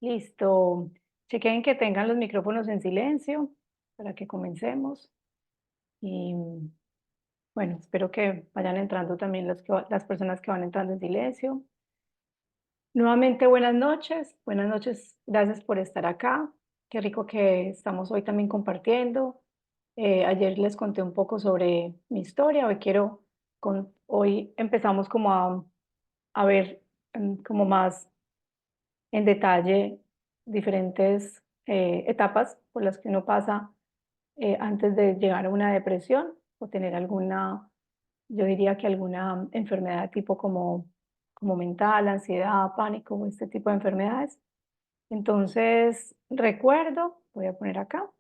Listo. Chequen que tengan los micrófonos en silencio para que comencemos. Y bueno, espero que vayan entrando también las personas que van entrando en silencio. Nuevamente, buenas noches. Buenas noches. Gracias por estar acá. Qué rico que estamos hoy también compartiendo. Ayer les conté un poco sobre mi historia. Hoy empezamos como a ver como más en detalle diferentes etapas por las que uno pasa antes de llegar a una depresión o tener alguna, yo diría que alguna enfermedad tipo como mental, ansiedad, pánico o este tipo de enfermedades. Entonces, voy a poner acá,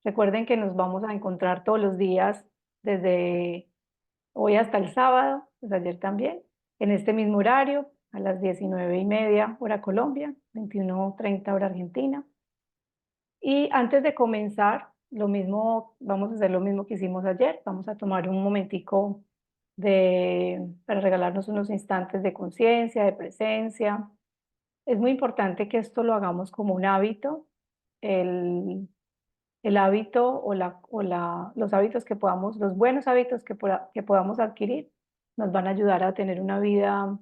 recuerden que nos vamos a encontrar todos los días desde hoy hasta el sábado, pues ayer también, en este mismo horario, a las 19:30 hora Colombia, 21:30 hora Argentina. Y antes de comenzar, vamos a hacer lo mismo que hicimos ayer, vamos a tomar un momentico para regalarnos unos instantes de conciencia, de presencia. Es muy importante que esto lo hagamos como un hábito. El, el hábito los hábitos que podamos, los buenos hábitos que podamos adquirir, nos van a ayudar a tener una vida,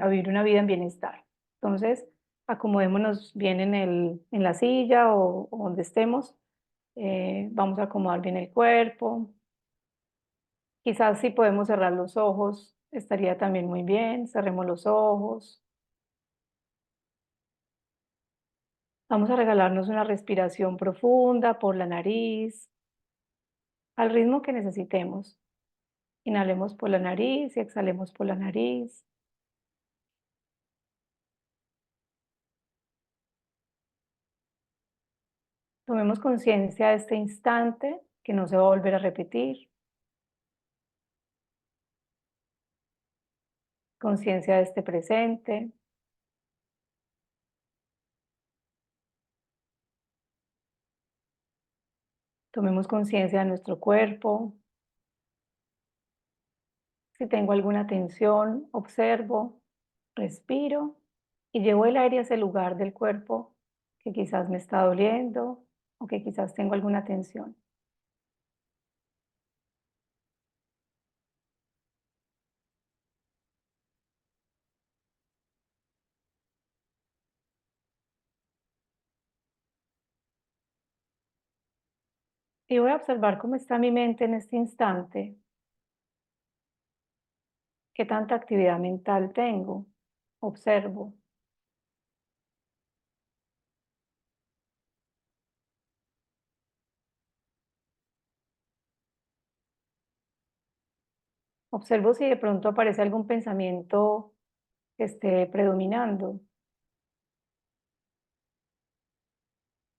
a vivir una vida en bienestar. Entonces, acomodémonos bien en la silla o donde estemos. Vamos a acomodar bien el cuerpo. Quizás si podemos cerrar los ojos, estaría también muy bien. Cerremos los ojos. Vamos a regalarnos una respiración profunda por la nariz, al ritmo que necesitemos. Inhalemos por la nariz y exhalemos por la nariz. Tomemos conciencia de este instante que no se va a volver a repetir. Conciencia de este presente. Tomemos conciencia de nuestro cuerpo. Si tengo alguna tensión, observo, respiro y llevo el aire a ese lugar del cuerpo que quizás me está doliendo o que quizás tengo alguna tensión. Y voy a observar cómo está mi mente en este instante, qué tanta actividad mental tengo. Observo. Observo si de pronto aparece algún pensamiento que esté predominando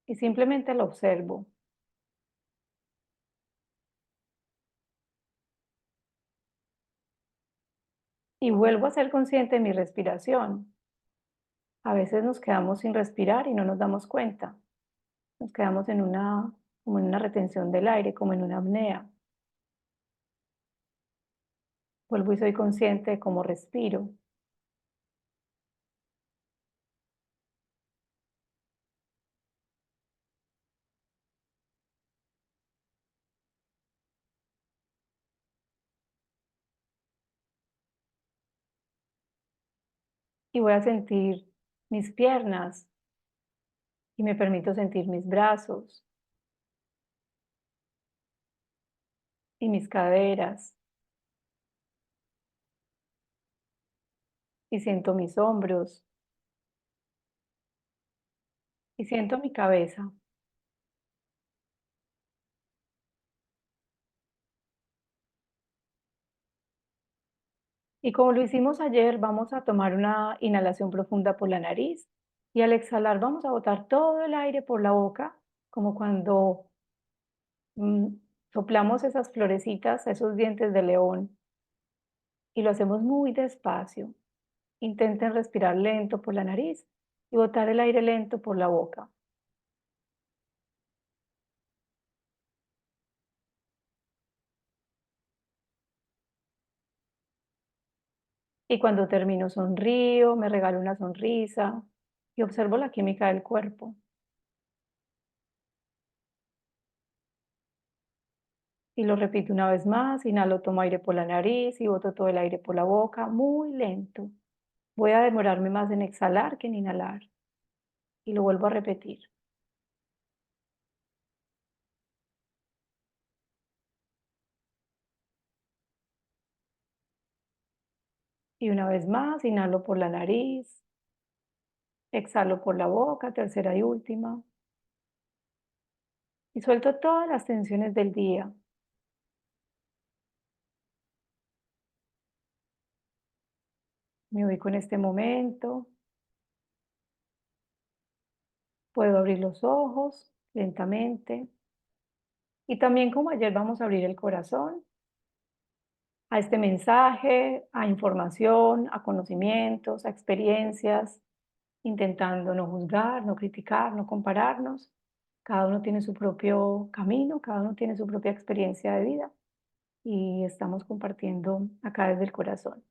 y simplemente lo observo. Y vuelvo a ser consciente de mi respiración. A veces nos quedamos sin respirar y no nos damos cuenta. Nos quedamos como en una retención del aire, como en una apnea. Vuelvo y soy consciente de cómo respiro. Y voy a sentir mis piernas y me permito sentir mis brazos y mis caderas y siento mis hombros y siento mi cabeza. Y como lo hicimos ayer, vamos a tomar una inhalación profunda por la nariz y al exhalar vamos a botar todo el aire por la boca, como cuando mm, soplamos esas florecitas, esos dientes de león, y lo hacemos muy despacio. Intenten respirar lento por la nariz y botar el aire lento por la boca. Y cuando termino sonrío, me regalo una sonrisa y observo la química del cuerpo. Y lo repito una vez más, inhalo, tomo aire por la nariz y boto todo el aire por la boca, muy lento. Voy a demorarme más en exhalar que en inhalar. Y lo vuelvo a repetir. Y una vez más, inhalo por la nariz, exhalo por la boca, tercera y última. Y suelto todas las tensiones del día. Me ubico en este momento. Puedo abrir los ojos lentamente. Y también como ayer vamos a abrir el corazón a este mensaje, a información, a conocimientos, a experiencias, intentando no juzgar, no criticar, no compararnos. Cada uno tiene su propio camino, cada uno tiene su propia experiencia de vida y estamos compartiendo acá desde el corazón.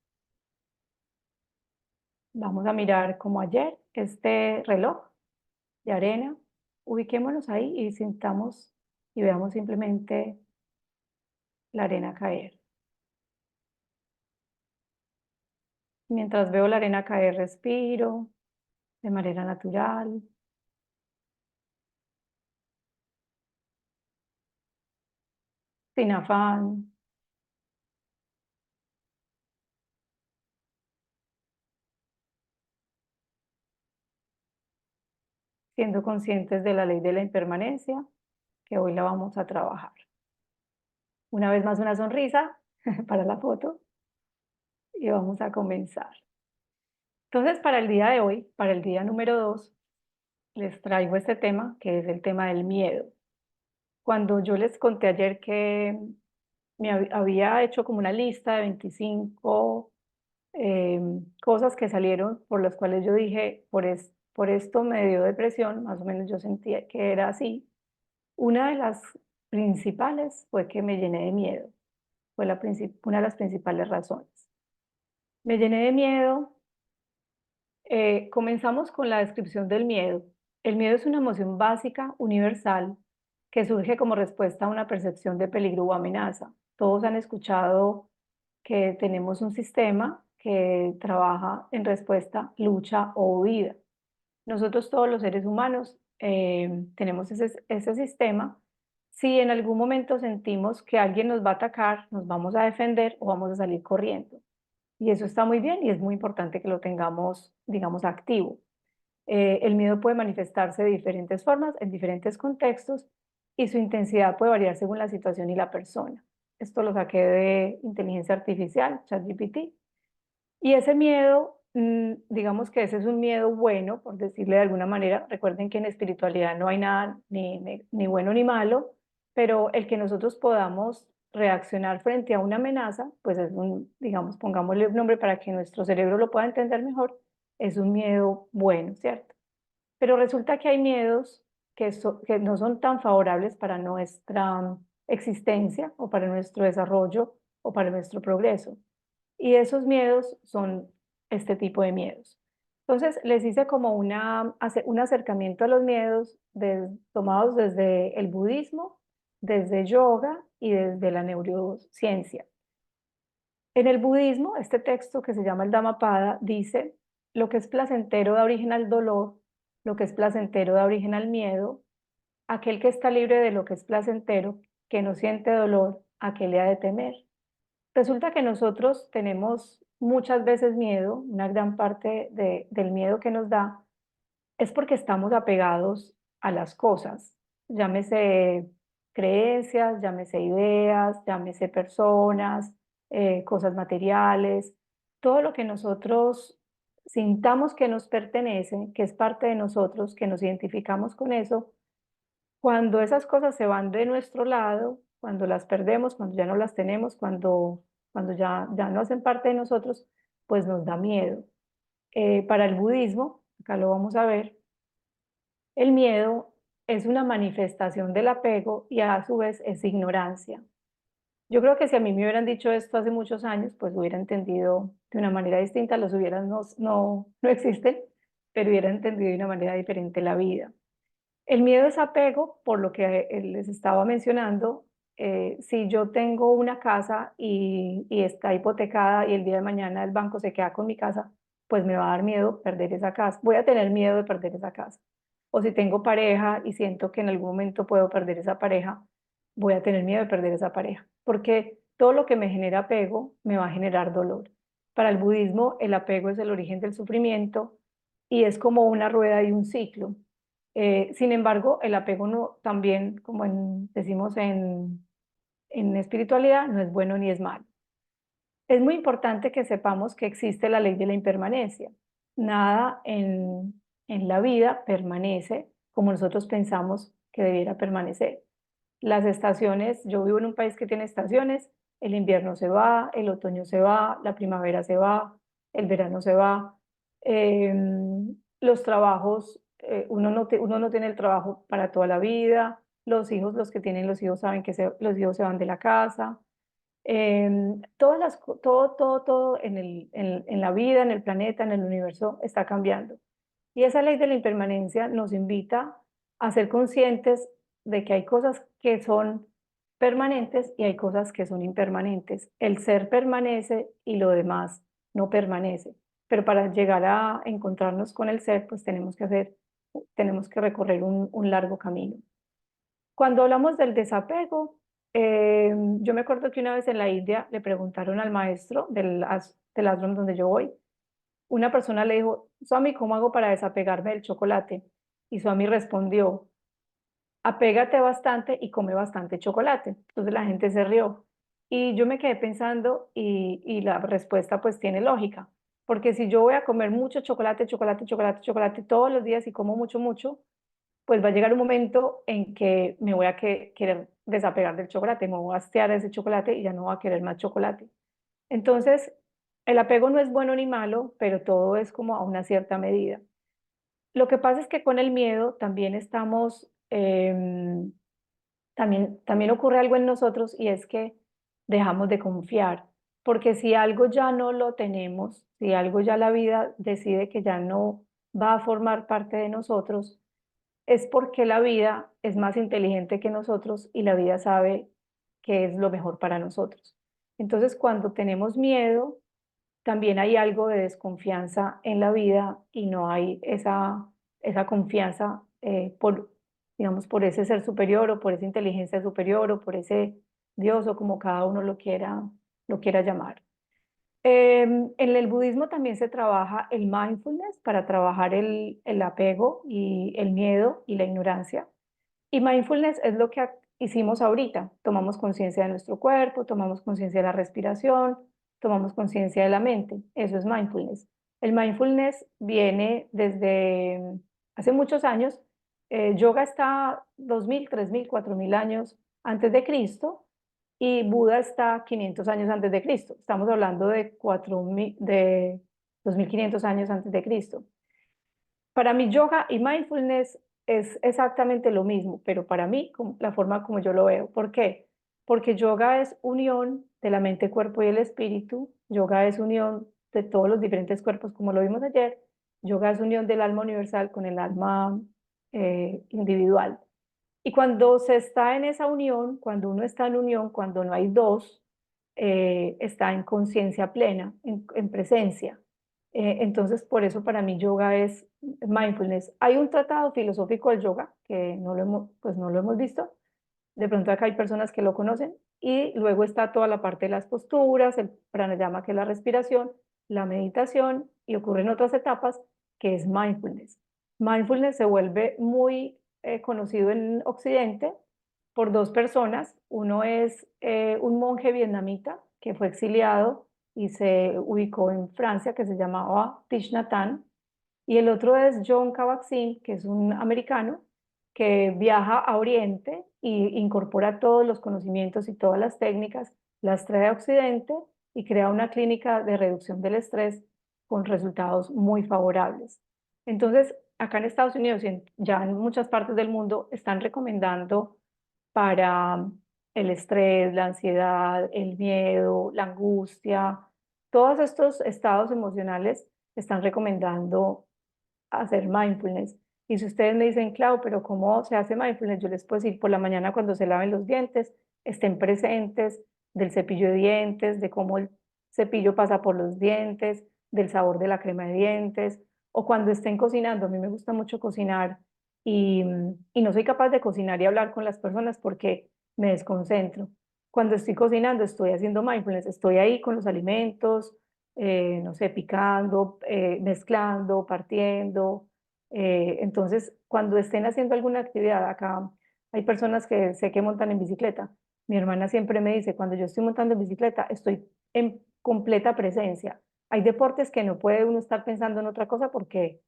Vamos a mirar como ayer este reloj de arena. Ubiquémonos ahí y sintamos y veamos simplemente la arena caer. Mientras veo la arena caer, respiro de manera natural, sin afán, siendo conscientes de la ley de la impermanencia, que hoy la vamos a trabajar. Una vez más una sonrisa para la foto y vamos a comenzar. Entonces, para el día de hoy, para el día número 2, les traigo este tema, que es el tema del miedo. Cuando yo les conté ayer que había hecho como una lista de 25 cosas que salieron por las cuales yo dije, por esto me dio depresión, más o menos yo sentía que era así. Una de las principales fue que me llené de miedo, fue una de las principales razones. Me llené de miedo. Comenzamos con la descripción del miedo. El miedo es una emoción básica, universal, que surge como respuesta a una percepción de peligro o amenaza. Todos han escuchado que tenemos un sistema que trabaja en respuesta, lucha o huida. Nosotros todos los seres humanos tenemos ese sistema. Si en algún momento sentimos que alguien nos va a atacar, nos vamos a defender o vamos a salir corriendo. Y eso está muy bien y es muy importante que lo tengamos, digamos, activo. El miedo puede manifestarse de diferentes formas, en diferentes contextos, y su intensidad puede variar según la situación y la persona. Esto lo saqué de inteligencia artificial, ChatGPT. Y ese miedo, digamos que ese es un miedo bueno, por decirle de alguna manera. Recuerden que en espiritualidad no hay nada ni bueno ni malo, pero el que nosotros podamos reaccionar frente a una amenaza, pues es un, digamos, pongámosle un nombre para que nuestro cerebro lo pueda entender mejor, es un miedo bueno, ¿cierto? Pero resulta que hay miedos que no son tan favorables para nuestra existencia o para nuestro desarrollo o para nuestro progreso. Y esos miedos son este tipo de miedos. Entonces, les hice como un acercamiento a los miedos tomados desde el budismo, desde yoga y desde la neurociencia. En el budismo, este texto que se llama el Dhammapada dice, lo que es placentero da origen al dolor, lo que es placentero da origen al miedo, aquel que está libre de lo que es placentero, que no siente dolor, ¿a qué le ha de temer? Resulta que nosotros tenemos muchas veces miedo, una gran parte del miedo que nos da es porque estamos apegados a las cosas, llámese creencias, llámese ideas, llámese personas, cosas materiales, todo lo que nosotros sintamos que nos pertenece, que es parte de nosotros, que nos identificamos con eso, cuando esas cosas se van de nuestro lado, cuando las perdemos, cuando ya no las tenemos, cuando ya no hacen parte de nosotros, pues nos da miedo. Para el budismo, acá lo vamos a ver, el miedo es una manifestación del apego y a su vez es ignorancia. Yo creo que si a mí me hubieran dicho esto hace muchos años, pues hubiera entendido de una manera distinta, los hubieran no existen, pero hubiera entendido de una manera diferente la vida. El miedo es apego, por lo que les estaba mencionando. Si yo tengo una casa y está hipotecada y el día de mañana el banco se queda con mi casa, pues me va a dar miedo perder esa casa. Voy a tener miedo de perder esa casa. O si tengo pareja y siento que en algún momento puedo perder esa pareja, voy a tener miedo de perder esa pareja, porque todo lo que me genera apego me va a generar dolor. Para el budismo, el apego es el origen del sufrimiento y es como una rueda y un ciclo. Sin embargo, el apego no, también, como decimos en espiritualidad, no es bueno ni es malo. Es muy importante que sepamos que existe la ley de la impermanencia. Nada en la vida permanece como nosotros pensamos que debiera permanecer. Las estaciones, yo vivo en un país que tiene estaciones, el invierno se va, el otoño se va, la primavera se va, el verano se va. Eh, los trabajos, uno no tiene el trabajo para toda la vida, los hijos, los que tienen los hijos saben que los hijos se van de la casa. Todo en la vida, en el planeta, en el universo está cambiando. Y esa ley de la impermanencia nos invita a ser conscientes de que hay cosas que son permanentes y hay cosas que son impermanentes. El ser permanece y lo demás no permanece. Pero para llegar a encontrarnos con el ser, pues tenemos que recorrer un largo camino. Cuando hablamos del desapego, yo me acuerdo que una vez en la India le preguntaron al maestro del ashram donde yo voy, una persona le dijo, Swami, ¿cómo hago para desapegarme del chocolate? Y Swami respondió, apégate bastante y come bastante chocolate. Entonces la gente se rió. Y yo me quedé pensando y la respuesta pues tiene lógica, porque si yo voy a comer mucho chocolate, chocolate, chocolate, chocolate todos los días y como mucho, mucho, pues va a llegar un momento en que me voy a querer desapegar del chocolate, me voy a hastiar de ese chocolate y ya no voy a querer más chocolate. Entonces, el apego no es bueno ni malo, pero todo es como a una cierta medida. Lo que pasa es que con el miedo también también ocurre algo en nosotros y es que dejamos de confiar, porque si algo ya no lo tenemos, si algo ya la vida decide que ya no va a formar parte de nosotros, es porque la vida es más inteligente que nosotros y la vida sabe qué es lo mejor para nosotros. Entonces, cuando tenemos miedo, también hay algo de desconfianza en la vida y no hay esa confianza digamos, por ese ser superior o por esa inteligencia superior o por ese Dios o como cada uno lo quiera llamar. En el budismo también se trabaja el mindfulness para trabajar el apego y el miedo y la ignorancia. Y mindfulness es lo que hicimos ahorita. Tomamos conciencia de nuestro cuerpo, tomamos conciencia de la respiración, tomamos conciencia de la mente. Eso es mindfulness. El mindfulness viene desde hace muchos años. Yoga está 2000, 3000, 4000 años antes de Cristo y Buda está 500 años antes de Cristo. Estamos hablando de 2500 años antes de Cristo. Para mí, yoga y mindfulness es exactamente lo mismo, pero para mí, la forma como yo lo veo. ¿Por qué? Porque yoga es unión de la mente, cuerpo y el espíritu. Yoga es unión de todos los diferentes cuerpos, como lo vimos ayer. Yoga es unión del alma universal con el alma individual. Y cuando se está en esa unión, cuando uno está en unión, cuando no hay dos, está en conciencia plena, en presencia. Entonces, por eso para mí yoga es mindfulness. Hay un tratado filosófico del yoga que pues no lo hemos visto. De pronto acá hay personas que lo conocen. Y luego está toda la parte de las posturas, el pranayama, que es la respiración, la meditación, y ocurren otras etapas, que es mindfulness. Mindfulness se vuelve muy conocido en Occidente por dos personas. Uno es un monje vietnamita que fue exiliado y se ubicó en Francia, que se llamaba Thich Nhat Hanh, y el otro es John Kabat-Zinn, que es un americano que viaja a Oriente y incorpora todos los conocimientos y todas las técnicas, las trae a Occidente y crea una clínica de reducción del estrés con resultados muy favorables. Entonces, acá en Estados Unidos y ya en muchas partes del mundo están recomendando para el estrés, la ansiedad, el miedo, la angustia, todos estos estados emocionales están recomendando hacer mindfulness. Y si ustedes me dicen, Clau, pero ¿cómo se hace mindfulness? Yo les puedo decir, por la mañana cuando se laven los dientes, estén presentes del cepillo de dientes, de cómo el cepillo pasa por los dientes, del sabor de la crema de dientes, o cuando estén cocinando. A mí me gusta mucho cocinar y no soy capaz de cocinar y hablar con las personas porque me desconcentro. Cuando estoy cocinando, estoy haciendo mindfulness, estoy ahí con los alimentos, no sé, picando, mezclando, partiendo. Entonces, cuando estén haciendo alguna actividad, acá hay personas que sé que montan en bicicleta. Mi hermana siempre me dice, cuando yo estoy montando en bicicleta, estoy en completa presencia. Hay deportes que no puede uno estar pensando en otra cosa porque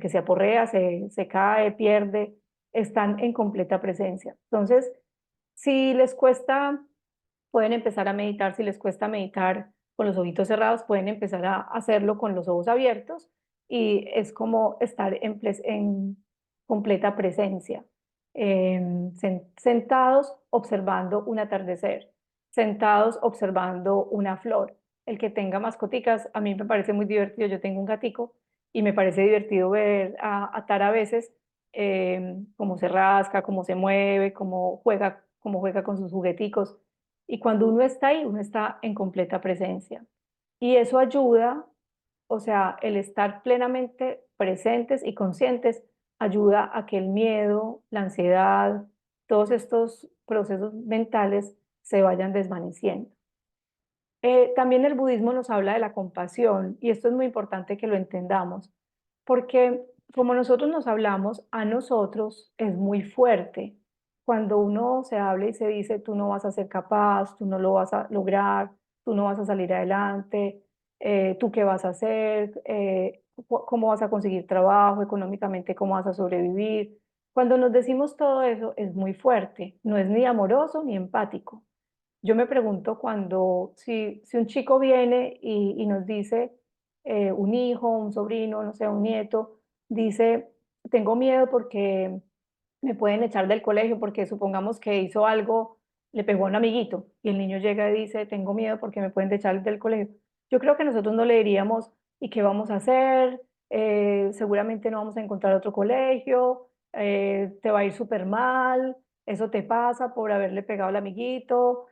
se aporrea, se cae, pierde, están en completa presencia. Entonces, si les cuesta, pueden empezar a meditar. Si les cuesta meditar con los ojitos cerrados, pueden empezar a hacerlo con los ojos abiertos y es como estar en completa presencia, sentados observando un atardecer, sentados observando una flor. El que tenga mascoticas, a mí me parece muy divertido. Yo tengo un gatico y me parece divertido ver a Tara a veces cómo se rasca, cómo se mueve, cómo juega con sus jugueticos. Y cuando uno está ahí, uno está en completa presencia. Y eso ayuda, o sea, el estar plenamente presentes y conscientes ayuda a que el miedo, la ansiedad, todos estos procesos mentales se vayan desvaneciendo. También el budismo nos habla de la compasión y esto es muy importante que lo entendamos, porque como nosotros nos hablamos a nosotros es muy fuerte. Cuando uno se habla y se dice, tú no vas a ser capaz, tú no lo vas a lograr, tú no vas a salir adelante, tú qué vas a hacer, cómo vas a conseguir trabajo, económicamente cómo vas a sobrevivir. Cuando nos decimos todo eso es muy fuerte, no es ni amoroso ni empático. Yo me pregunto si un chico viene y nos dice, un hijo, un sobrino, no sé, un nieto, dice, tengo miedo porque me pueden echar del colegio, porque supongamos que hizo algo, le pegó a un amiguito, y el niño llega y dice, tengo miedo porque me pueden echar del colegio. Yo creo que nosotros no le diríamos, ¿y qué vamos a hacer? Seguramente no vamos a encontrar otro colegio, te va a ir súper mal, eso te pasa por haberle pegado al amiguito,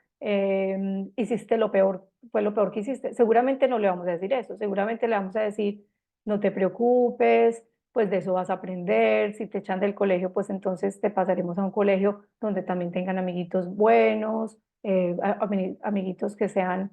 hiciste lo peor, fue lo peor que hiciste. Seguramente no le vamos a decir eso, seguramente le vamos a decir, no te preocupes, pues de eso vas a aprender. Si te echan del colegio, pues entonces te pasaremos a un colegio donde también tengan amiguitos buenos, amiguitos que sean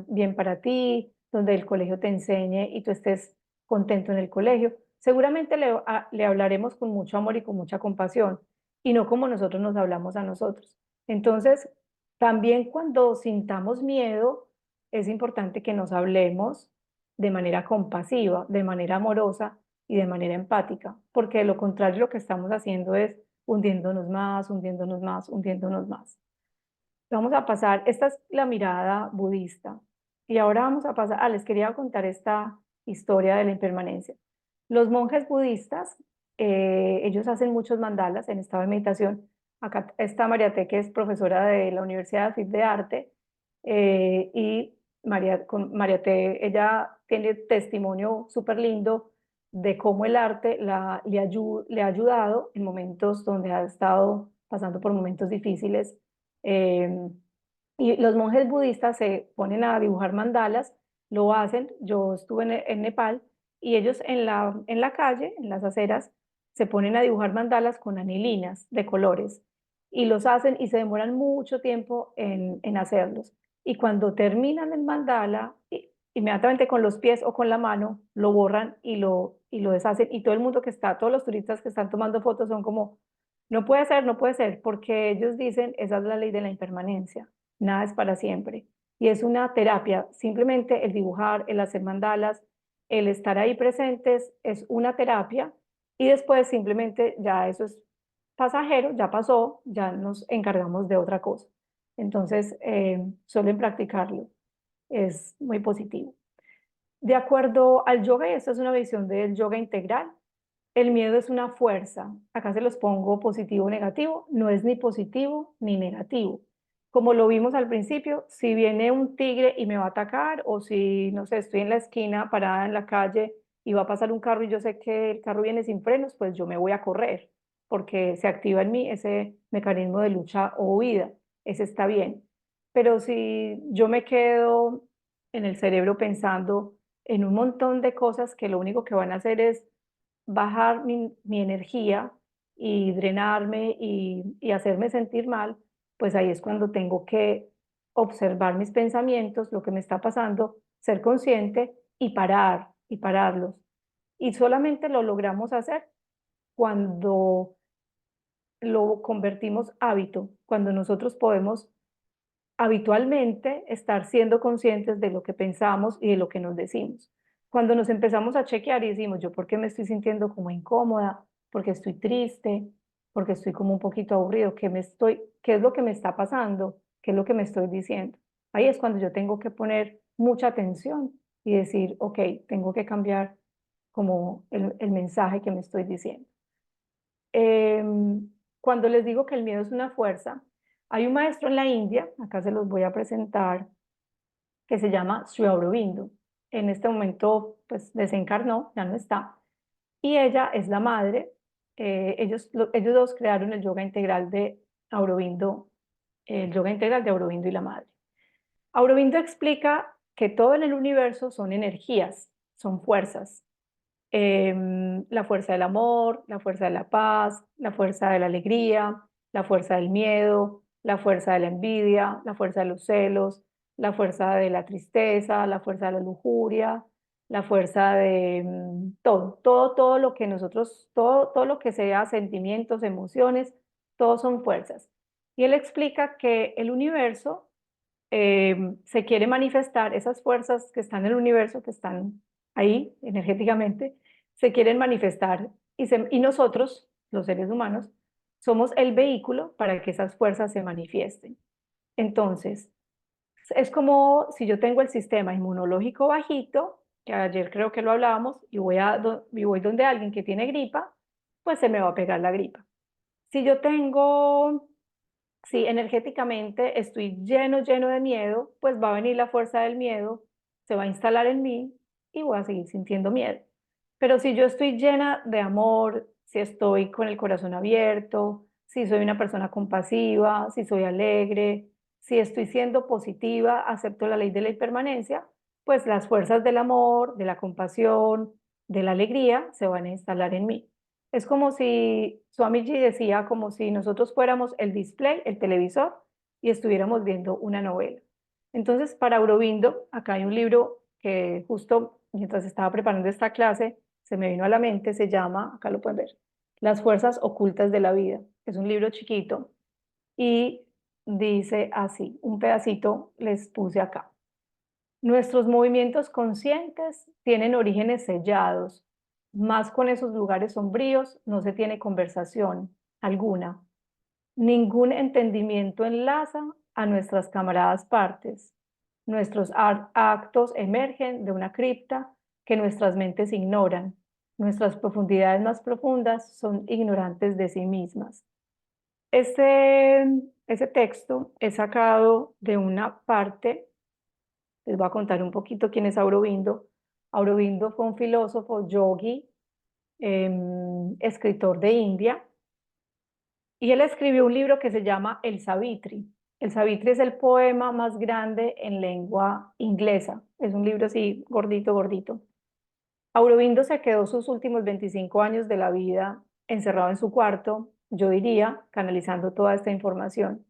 bien para ti, donde el colegio te enseñe y tú estés contento en el colegio. Seguramente le hablaremos con mucho amor y con mucha compasión y no como nosotros nos hablamos a nosotros. Entonces, también cuando sintamos miedo, es importante que nos hablemos de manera compasiva, de manera amorosa y de manera empática, porque de lo contrario lo que estamos haciendo es hundiéndonos más, hundiéndonos más, hundiéndonos más. Vamos a pasar, esta es la mirada budista, y ahora vamos a pasar, les quería contar esta historia de la impermanencia. Los monjes budistas, ellos hacen muchos mandalas en estado de meditación. Acá está Mariate, que es profesora de la Universidad de AFIT de Arte, y Mariate, ella tiene testimonio súper lindo de cómo el arte le ha ayudado en momentos donde ha estado pasando por momentos difíciles. eh, y los monjes budistas se ponen a dibujar mandalas, lo hacen. Yo estuve en Nepal y ellos en la calle, en las aceras, se ponen a dibujar mandalas con anilinas de colores y los hacen y se demoran mucho tiempo en hacerlos. Y cuando terminan el mandala, inmediatamente con los pies o con la mano, lo borran y lo deshacen. Y todo el mundo que está, todos los turistas que están tomando fotos son como, no puede ser, no puede ser, porque ellos dicen, esa es la ley de la impermanencia, nada es para siempre. Y es una terapia, simplemente el dibujar, el hacer mandalas, el estar ahí presentes es una terapia y después simplemente ya eso es pasajero, ya pasó, ya nos encargamos de otra cosa. Entonces, suelen practicarlo, es muy positivo. De acuerdo al yoga, y esta es una visión del yoga integral, el miedo es una fuerza. Acá se los pongo positivo o negativo. No es ni positivo ni negativo. Como lo vimos al principio, si viene un tigre y me va a atacar, o si, no sé, estoy en la esquina parada en la calle y va a pasar un carro y yo sé que el carro viene sin frenos, pues yo me voy a correr, porque se activa en mí ese mecanismo de lucha o huida, ese está bien. Pero si yo me quedo en el cerebro pensando en un montón de cosas que lo único que van a hacer es bajar mi energía y drenarme y hacerme sentir mal, pues ahí es cuando tengo que observar mis pensamientos, lo que me está pasando, ser consciente y pararlos. Y solamente lo logramos hacer cuando lo convertimos hábito, cuando nosotros podemos habitualmente estar siendo conscientes de lo que pensamos y de lo que nos decimos. Cuando nos empezamos a chequear y decimos, yo por qué me estoy sintiendo como incómoda, porque estoy triste, porque estoy como un poquito aburrido, qué es lo que me está pasando, qué es lo que me estoy diciendo. Ahí es cuando yo tengo que poner mucha atención y decir, ok, tengo que cambiar como el mensaje que me estoy diciendo. Cuando les digo que el miedo es una fuerza, hay un maestro en la India, acá se los voy a presentar, que se llama Sri Aurobindo. En este momento, pues desencarnó, ya no está. Y ella es la madre. Ellos dos crearon el yoga integral de Aurobindo, el yoga integral de Aurobindo y la madre. Aurobindo explica que todo en el universo son energías, son fuerzas. La fuerza del amor, la fuerza de la paz, la fuerza de la alegría, la fuerza del miedo, la fuerza de la envidia, la fuerza de los celos, la fuerza de la tristeza, la fuerza de la lujuria, la fuerza de todo lo que nosotros, todo lo que sea sentimientos, emociones, todos son fuerzas. Y él explica que el universo se quiere manifestar, esas fuerzas que están en el universo, que están ahí energéticamente, se quieren manifestar y nosotros, los seres humanos, somos el vehículo para que esas fuerzas se manifiesten. Entonces, es como si yo tengo el sistema inmunológico bajito, que ayer creo que lo hablábamos, y voy donde alguien que tiene gripa, pues se me va a pegar la gripa. Si yo tengo si energéticamente estoy lleno de miedo, pues va a venir la fuerza del miedo, se va a instalar en mí y voy a seguir sintiendo miedo. Pero si yo estoy llena de amor, si estoy con el corazón abierto, si soy una persona compasiva, si soy alegre, si estoy siendo positiva, acepto la ley de la impermanencia, pues las fuerzas del amor, de la compasión, de la alegría se van a instalar en mí. Es como si Swamiji decía, como si nosotros fuéramos el display, el televisor, y estuviéramos viendo una novela. Entonces, para Aurobindo, acá hay un libro que justo mientras estaba preparando esta clase, se me vino a la mente, se llama, acá lo pueden ver, Las fuerzas ocultas de la vida. Es un libro chiquito y dice así, un pedacito les puse acá. Nuestros movimientos conscientes tienen orígenes sellados, más con esos lugares sombríos no se tiene conversación alguna. Ningún entendimiento enlaza a nuestras camaradas partes. Nuestros actos emergen de una cripta que nuestras mentes ignoran. Nuestras profundidades más profundas son ignorantes de sí mismas. Ese texto es sacado de una parte. Les voy a contar un poquito quién es Aurobindo. Aurobindo fue un filósofo yogi, escritor de India, y él escribió un libro que se llama El Savitri. El Savitri es el poema más grande en lengua inglesa. Es un libro así gordito, gordito. Aurobindo se quedó sus últimos 25 años de la vida encerrado en su cuarto, yo diría, canalizando toda esta información.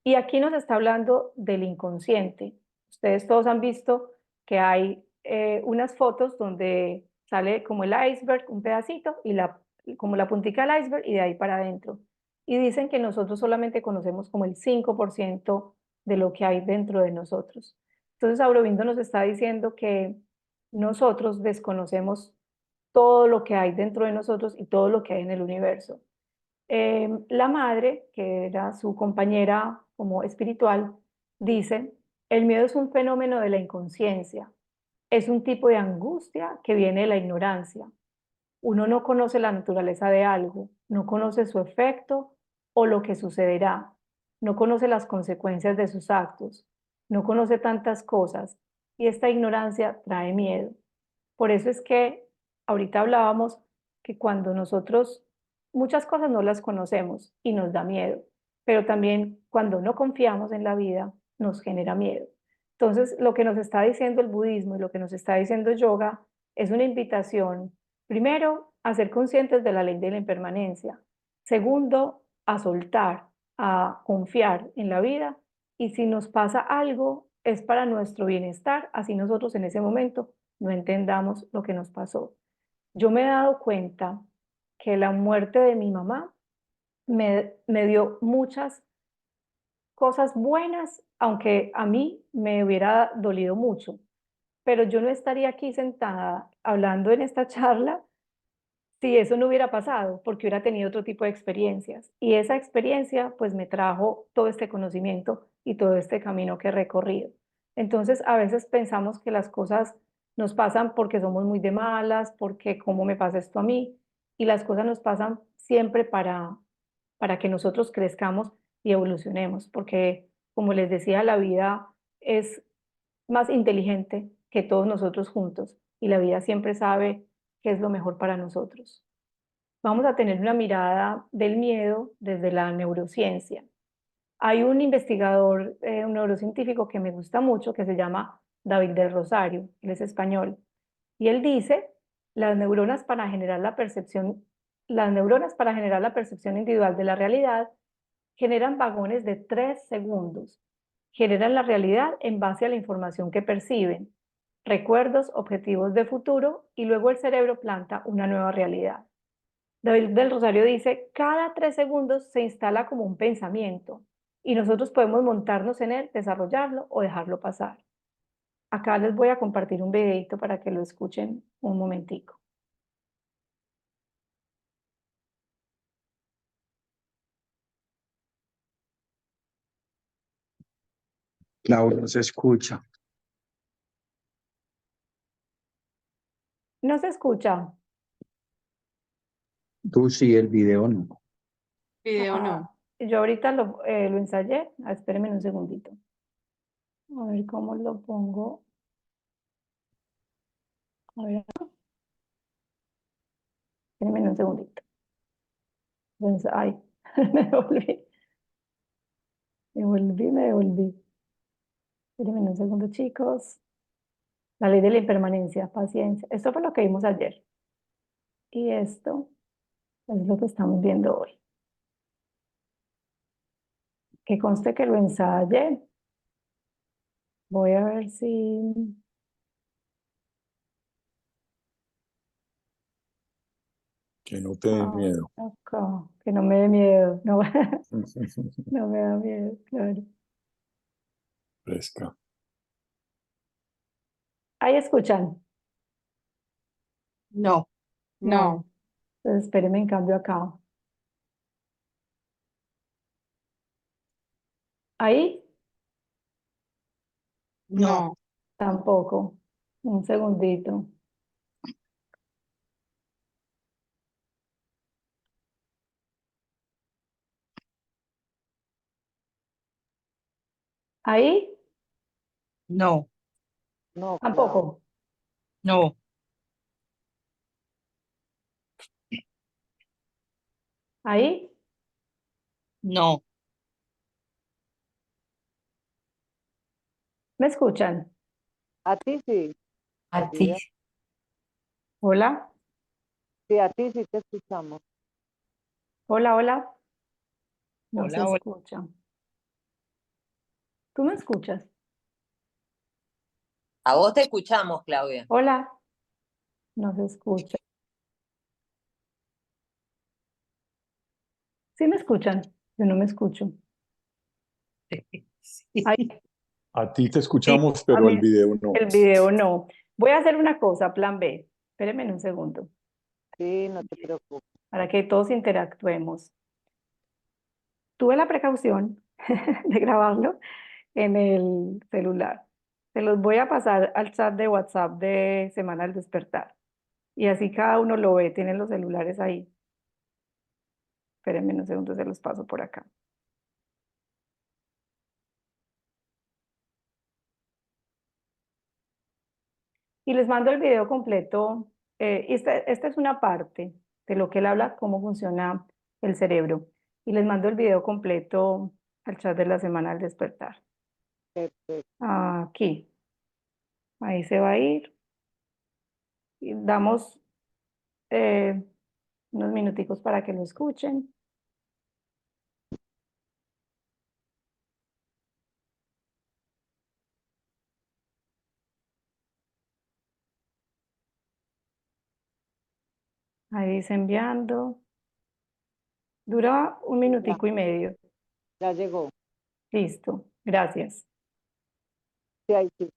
Y aquí nos está hablando del inconsciente. Ustedes todos han visto que hay unas fotos donde sale como el iceberg, un pedacito, como la puntica del iceberg y de ahí para adentro. Y dicen que nosotros solamente conocemos como el 5% de lo que hay dentro de nosotros. Entonces, Aurobindo nos está diciendo que nosotros desconocemos todo lo que hay dentro de nosotros y todo lo que hay en el universo. La madre, que era su compañera como espiritual, dice, el miedo es un fenómeno de la inconsciencia, es un tipo de angustia que viene de la ignorancia. Uno no conoce la naturaleza de algo, no conoce su efecto o lo que sucederá, no conoce las consecuencias de sus actos, no conoce tantas cosas y esta ignorancia trae miedo. Por eso es que ahorita hablábamos que cuando nosotros muchas cosas no las conocemos y nos da miedo, pero también cuando no confiamos en la vida nos genera miedo. Entonces, lo que nos está diciendo el budismo y lo que nos está diciendo el yoga es una invitación, primero, a ser conscientes de la ley de la impermanencia. Segundo, a soltar, a confiar en la vida y si nos pasa algo es para nuestro bienestar, así nosotros en ese momento no entendamos lo que nos pasó. Yo me he dado cuenta que la muerte de mi mamá me dio muchas cosas buenas, aunque a mí me hubiera dolido mucho, pero yo no estaría aquí sentada hablando en esta charla si eso no hubiera pasado, porque hubiera tenido otro tipo de experiencias. Y esa experiencia pues me trajo todo este conocimiento y todo este camino que he recorrido. Entonces a veces pensamos que las cosas nos pasan porque somos muy de malas, porque cómo me pasa esto a mí, y las cosas nos pasan siempre para que nosotros crezcamos y evolucionemos, porque como les decía, la vida es más inteligente que todos nosotros juntos y la vida siempre sabe qué es lo mejor para nosotros. Vamos a tener una mirada del miedo desde la neurociencia. Hay un investigador, un neurocientífico que me gusta mucho, que se llama David del Rosario, él es español, y él dice, las neuronas para generar la percepción, las neuronas para generar la percepción individual de la realidad generan vagones de 3 segundos. Generan la realidad en base a la información que perciben, recuerdos, objetivos de futuro y luego el cerebro planta una nueva realidad. David del Rosario dice, cada 3 segundos se instala como un pensamiento y nosotros podemos montarnos en él, desarrollarlo o dejarlo pasar. Acá les voy a compartir un videito para que lo escuchen un momentico. Claudia no se escucha. ¿No se escucha? Tú sí, el video no. Video no. Yo ahorita lo ensayé. Espérenme un segundito. A ver cómo lo pongo. A ver, espérenme un segundito. Ay, me devolví. Me devolví. Espérenme un segundo, chicos. La ley de la impermanencia, paciencia. Esto fue lo que vimos ayer. Y esto es lo que estamos viendo hoy. Que conste que lo ensayé. Voy a ver si... Que no te dé miedo. Acá, que no me dé miedo. No, no me da miedo, claro. Fresca. Ahí escuchan. No. No. Entonces espérenme en cambio acá. Ahí No. tampoco. Un segundito. Ahí No. No, claro. tampoco. No. Ahí No. me escuchan. A ti sí, A ti. María. Hola, Sí, a ti sí te escuchamos. hola, hola. No se Hola, hola. escucha. ¿Tú me escuchas? A vos te escuchamos, Claudia. Hola, no se escucha. ¿Sí me escuchan? Yo no me escucho. Ahí, A ti te sí, escuchamos, a pero mí el video no. el video no. Voy a hacer una cosa, plan B. Espérenme un segundo, Sí, no te preocupes. para que todos interactuemos. Tuve la precaución de grabarlo en el celular. Se los voy a pasar al chat de WhatsApp de Semana al Despertar. Y así cada uno lo ve, tienen los celulares ahí. Espérenme un segundo, se los paso por acá. Y les mando el video completo esta es una parte de lo que él habla, cómo funciona el cerebro. Y les mando el video completo al chat de la semana al despertar. Perfecto. Aquí. Ahí se va a ir. Y damos unos minuticos para que lo escuchen. Ahí dice enviando. Dura un minutico y medio. Ya llegó. Listo. Gracias. Sí, ahí sí.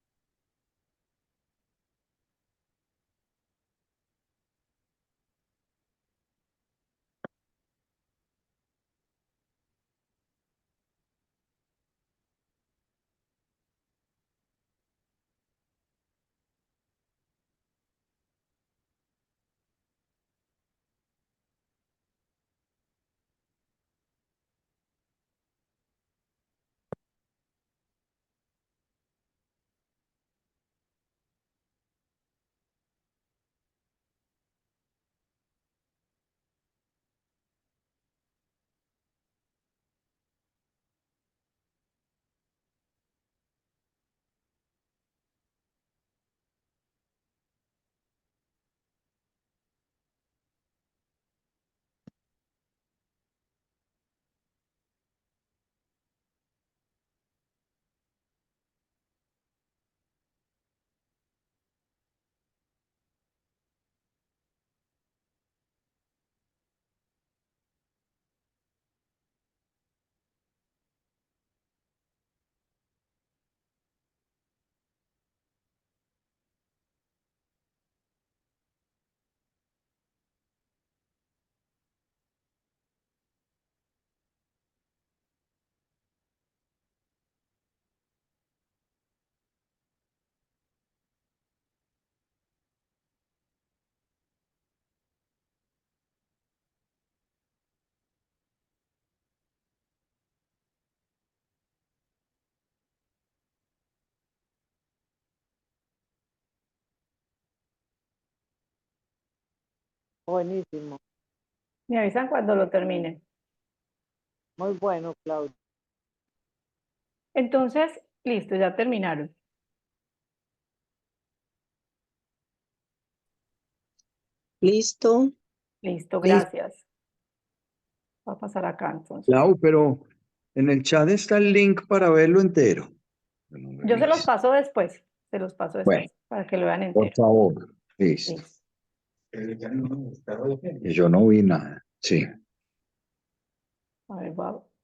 Buenísimo. Me avisan cuando lo termine. Muy bueno, Claudia. Entonces, listo, ya terminaron. Listo. Listo, gracias. Va a pasar acá entonces. Lau, pero en el chat está el link para verlo entero. Yo se los paso después. Se los paso después Bueno, para que lo vean por entero. favor. Listo. Listo. Y yo no vi nada. Sí. A ver,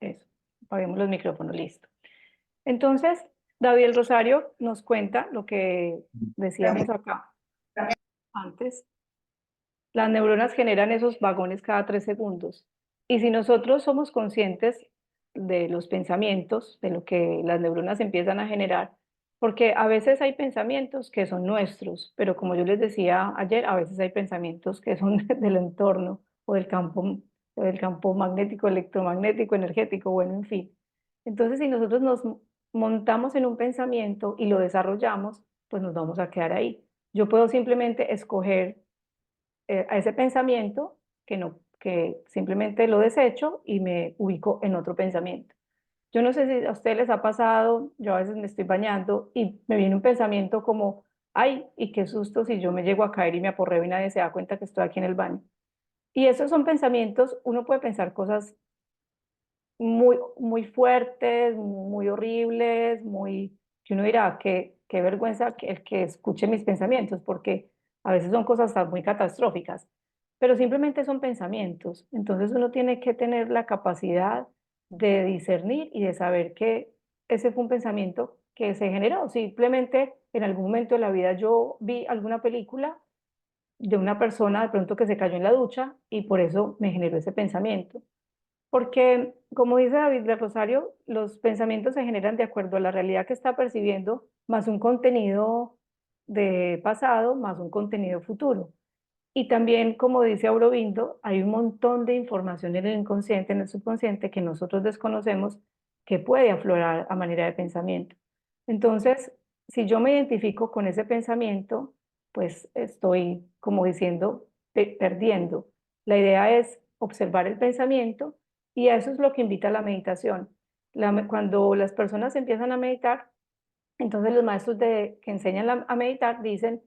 eso. Apaguemos los micrófonos, listo. Entonces, David Rosario nos cuenta lo que decíamos acá antes. Las neuronas generan esos vagones cada 3 segundos. Y si nosotros somos conscientes de los pensamientos, de lo que las neuronas empiezan a generar, porque a veces hay pensamientos que son nuestros, pero como yo les decía ayer, a veces hay pensamientos que son del entorno o del campo magnético, electromagnético, energético, bueno, en fin. Entonces, si nosotros nos montamos en un pensamiento y lo desarrollamos, pues nos vamos a quedar ahí. Yo puedo simplemente escoger a ese pensamiento que simplemente lo desecho y me ubico en otro pensamiento. Yo no sé si a ustedes les ha pasado, yo a veces me estoy bañando y me viene un pensamiento como, ay, y qué susto si yo me llego a caer y me aporreo y nadie se da cuenta que estoy aquí en el baño. Y esos son pensamientos, uno puede pensar cosas muy fuertes, muy horribles, que uno dirá, qué vergüenza que el que escuche mis pensamientos, porque a veces son cosas hasta muy catastróficas, pero simplemente son pensamientos. Entonces uno tiene que tener la capacidad de discernir y de saber que ese fue un pensamiento que se generó. Simplemente en algún momento de la vida yo vi alguna película de una persona de pronto que se cayó en la ducha y por eso me generó ese pensamiento. Porque, como dice David de Rosario, los pensamientos se generan de acuerdo a la realidad que está percibiendo, más un contenido de pasado, más un contenido futuro. Y también, como dice Aurobindo, hay un montón de información en el inconsciente, en el subconsciente, que nosotros desconocemos, que puede aflorar a manera de pensamiento. Entonces, si yo me identifico con ese pensamiento, pues estoy como diciendo, perdiendo. La idea es observar el pensamiento y eso es lo que invita a la meditación. Cuando las personas empiezan a meditar, entonces los maestros que enseñan a meditar dicen,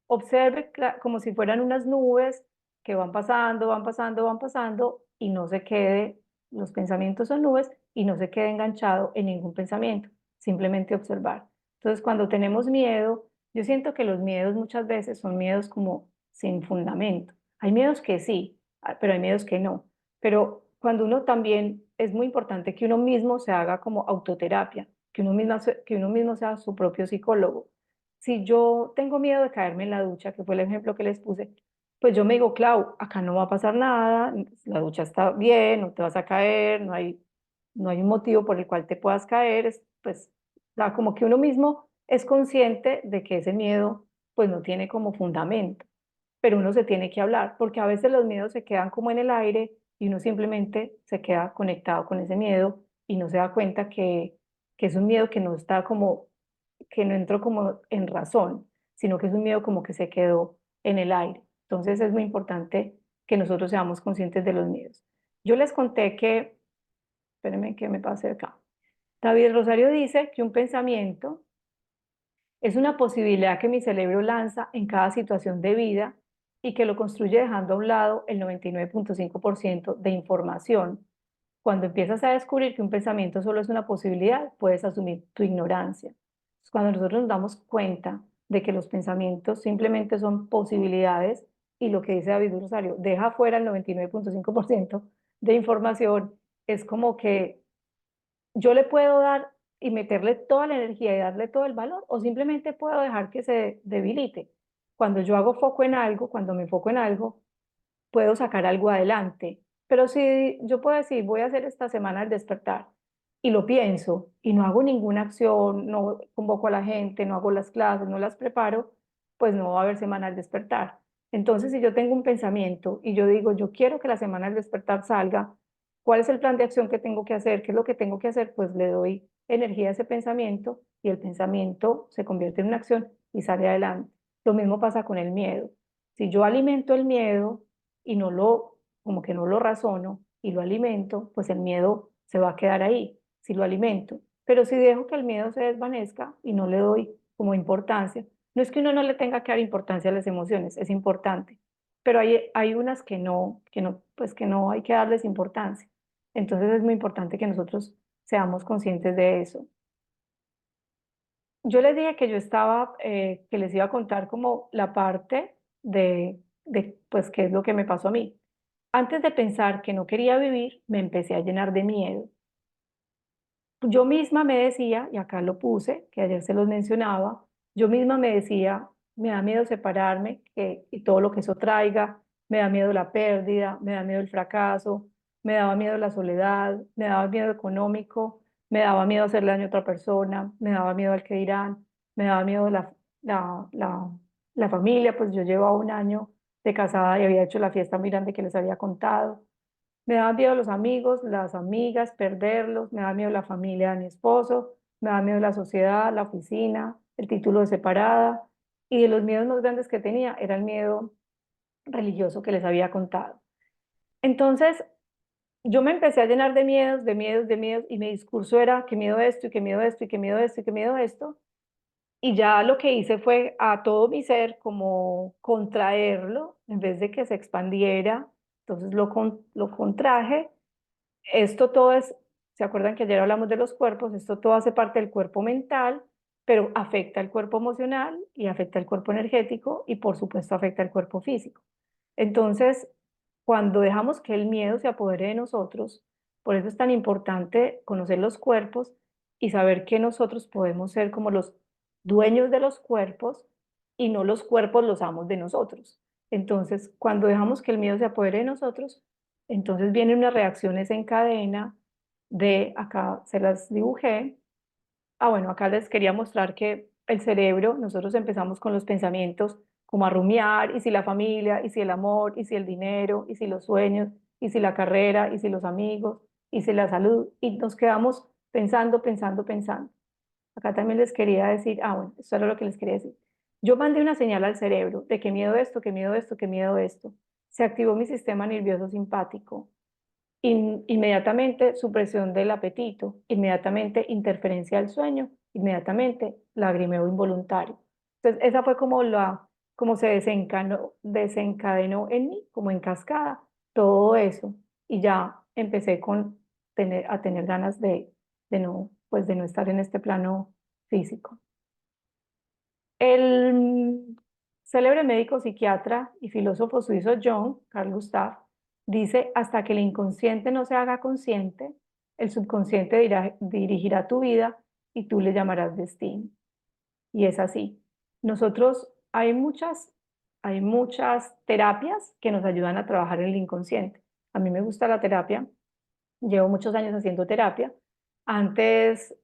observe como si fueran unas nubes que van pasando, van pasando, van pasando y no se quede, los pensamientos son nubes y no se quede enganchado en ningún pensamiento, simplemente observar. Entonces cuando tenemos miedo, yo siento que los miedos muchas veces son miedos como sin fundamento. Hay miedos que sí, pero hay miedos que no. Pero cuando uno también, es muy importante que uno mismo se haga como autoterapia, que uno mismo sea su propio psicólogo. Si yo tengo miedo de caerme en la ducha, que fue el ejemplo que les puse, pues yo me digo, Clau, acá no va a pasar nada, la ducha está bien, no te vas a caer, no hay un motivo por el cual te puedas caer, pues, como que uno mismo es consciente de que ese miedo, pues no tiene como fundamento, pero uno se tiene que hablar, porque a veces los miedos se quedan como en el aire y uno simplemente se queda conectado con ese miedo y no se da cuenta que es un miedo que no está como, que no entró como en razón, sino que es un miedo como que se quedó en el aire. Entonces es muy importante que nosotros seamos conscientes de los miedos. Yo les conté que, espérenme que me pase acá. David Rosario dice que un pensamiento es una posibilidad que mi cerebro lanza en cada situación de vida y que lo construye dejando a un lado el 99.5% de información. Cuando empiezas a descubrir que un pensamiento solo es una posibilidad, puedes asumir tu ignorancia. Cuando nosotros nos damos cuenta de que los pensamientos simplemente son posibilidades y lo que dice David Rosario, deja fuera el 99.5% de información, es como que yo le puedo dar y meterle toda la energía y darle todo el valor, o simplemente puedo dejar que se debilite. Cuando yo hago foco en algo, cuando me enfoco en algo, puedo sacar algo adelante. Pero si yo puedo decir, voy a hacer esta semana el despertar, y lo pienso, y no hago ninguna acción, no convoco a la gente, no hago las clases, no las preparo, pues no va a haber semana al despertar. Entonces, si yo tengo un pensamiento y yo digo, yo quiero que la semana al despertar salga, ¿cuál es el plan de acción que tengo que hacer? ¿Qué es lo que tengo que hacer? Pues le doy energía a ese pensamiento y el pensamiento se convierte en una acción y sale adelante. Lo mismo pasa con el miedo. Si yo alimento el miedo y como que no lo razono y lo alimento, pues el miedo se va a quedar ahí, si lo alimento. Pero si dejo que el miedo se desvanezca y no le doy como importancia, no es que uno no le tenga que dar importancia a las emociones, es importante, pero hay unas pues que no hay que darles importancia. Entonces es muy importante que nosotros seamos conscientes de eso. Yo les dije que que les iba a contar como la parte pues, qué es lo que me pasó a mí. Antes de pensar que no quería vivir, me empecé a llenar de miedo. Yo misma me decía, y acá lo puse, que ayer se los mencionaba, yo misma me decía, me da miedo separarme y todo lo que eso traiga, me da miedo la pérdida, me da miedo el fracaso, me daba miedo la soledad, me daba miedo económico, me daba miedo hacerle daño a otra persona, me daba miedo al que dirán, me daba miedo la familia, pues yo llevaba un año de casada y había hecho la fiesta muy grande que les había contado. Me daba miedo los amigos, las amigas, perderlos, me daba miedo la familia de mi esposo, me daba miedo la sociedad, la oficina, el título de separada. Y de los miedos más grandes que tenía era el miedo religioso que les había contado. Entonces, yo me empecé a llenar de miedos, de miedos, de miedos, y mi discurso era que miedo esto, y que miedo esto, y que miedo esto, y que miedo esto. Y ya lo que hice fue a todo mi ser como contraerlo, en vez de que se expandiera, entonces lo contraje. Esto todo ¿se acuerdan que ayer hablamos de los cuerpos? Esto todo hace parte del cuerpo mental, pero afecta el cuerpo emocional y afecta el cuerpo energético y por supuesto afecta el cuerpo físico. Entonces, cuando dejamos que el miedo se apodere de nosotros, por eso es tan importante conocer los cuerpos y saber que nosotros podemos ser como los dueños de los cuerpos y no los cuerpos los amos de nosotros. Entonces, cuando dejamos que el miedo se apodere de nosotros, entonces vienen unas reacciones en cadena acá se las dibujé. Bueno, acá les quería mostrar que el cerebro, nosotros empezamos con los pensamientos como a rumiar, y si la familia, y si el amor, y si el dinero, y si los sueños, y si la carrera, y si los amigos, y si la salud, y nos quedamos pensando, pensando, pensando. Acá también les quería decir, bueno, eso era lo que les quería decir. Yo mandé una señal al cerebro de que miedo esto, que miedo esto, que miedo esto. Se activó mi sistema nervioso simpático. Inmediatamente supresión del apetito, inmediatamente interferencia del sueño, inmediatamente lagrimeo involuntario. Entonces, esa fue como se desencadenó en mí, como en cascada, todo eso. Y ya empecé a tener ganas de no estar en este plano físico. El célebre médico psiquiatra y filósofo suizo Carl Gustav, dice, hasta que el inconsciente no se haga consciente, el subconsciente dirigirá tu vida y tú le llamarás destino. Y es así. Nosotros, hay muchas terapias que nos ayudan a trabajar en el inconsciente. A mí me gusta la terapia, llevo muchos años haciendo terapia. Antes,